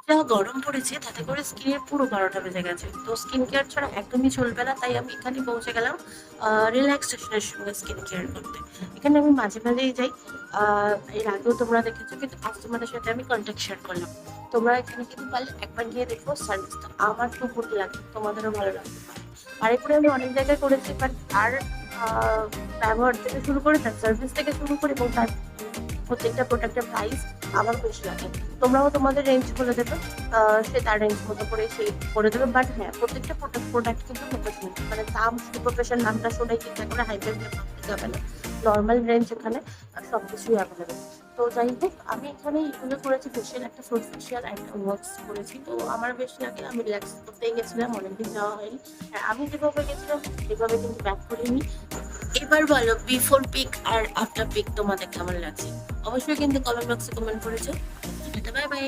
যা গরম পড়েছে তাতে করে স্কিনের পুরো 12টা বেজে গেছে। তো স্কিন কেয়ার ছাড়া একদমই চলবে না। তাই আমি এখানে পৌঁছে গেলাম রিল্যাক্সেশনের সঙ্গে স্কিন কেয়ার করতে। এখানে আমি মাঝে মাঝেই যাই। এর আগেও তোমরা দেখেছো, কিন্তু আজ তোমাদের সাথে আমি কন্ট্যাক্ট শেয়ার করলাম। তোমরা এখানে কিন্তু পারলে একবার গিয়ে দেখো, সার্ভিসটা আমার তো ভুল লাগে, তোমাদেরও ভালো লাগতে পারে। আর এরপরে আমি অনেক জায়গায় করেছি, বাট আর ব্যবহার থেকে শুরু করে তার সার্ভিস থেকে শুরু করে এবং তার প্রত্যেকটা প্রোডাক্টের প্রাইস আমার বেশি লাগে। তোমরাও তোমাদের রেঞ্জ বলে দেবে, সে তার রেঞ্জ মতো করে সেই করে দেবে। বাট হ্যাঁ, প্রত্যেকটা প্রোডাক্ট কিন্তু প্রফেশনাল, মানে দাম শুধু প্রফেশনাল নামটা শুনেই কিন্তু করে হাইপের ভাবতে যাবে না। নর্মাল রেঞ্জ এখানে সবকিছুই অ্যাভেলেবেল। তো যাই হোক, আমি এখানে এগুলো করেছি, ফেশিয়াল, একটা ফুড ফেশিয়াল, একটা ওয়াক্স করেছি। তো আমার বেশ লাগে, আমি রিল্যাক্স করতেই গেছিলাম, অনেকদিন যাওয়া হয়নি। আর আমি যেভাবে গেছিলাম সেভাবে কিন্তু ব্যাক করিনি। এবার বলো, বিফোর পিক আর আফটার পিক তোমাদের কেমন লাগছে? অবশ্যই কিন্তু কমেন্ট বক্সে কমেন্ট করেছো। Bye bye.